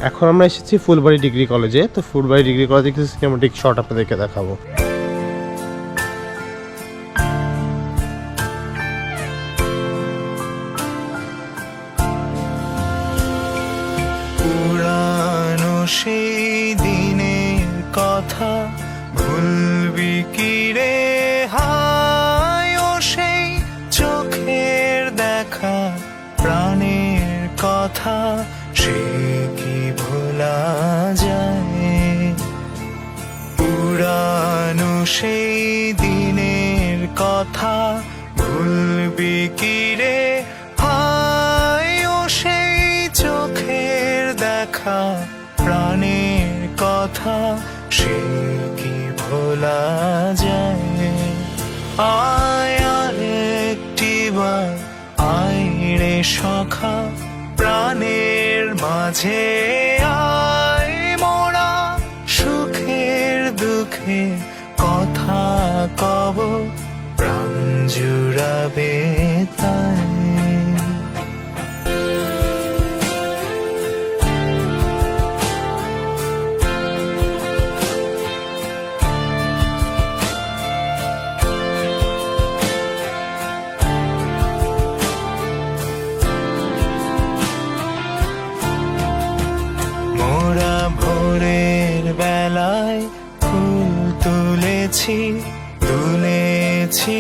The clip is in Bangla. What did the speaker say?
এখন আমরা এসেছি ফুলবাড়ি ডিগ্রি কলেজে। তো ফুলবাড়ি ডিগ্রি কলেজে কিছু সিনেমাটিক শট আপনাদেরকে দেখাবো। পুরানো সেই দিনের কথা ভুলবি কি রে হায়, ও সেই চোখের দেখা প্রাণের কথা সে কি ভোলা যায়। পুরানো সেই দিনের কথা ভুলবি কি রে হায়, ও সেই চোখের দেখা প্রাণের কথা সে কি ভোলা যায়। আয় আরেকটিবার আয় রে সখা প্রাণের মাঝে আয়, মোরা সুখের দুঃখে কথা কব প্রাণ জুড়াবে তাই। মোরা ভোরের বেলায় ফুল তুলেছি, তুলেছি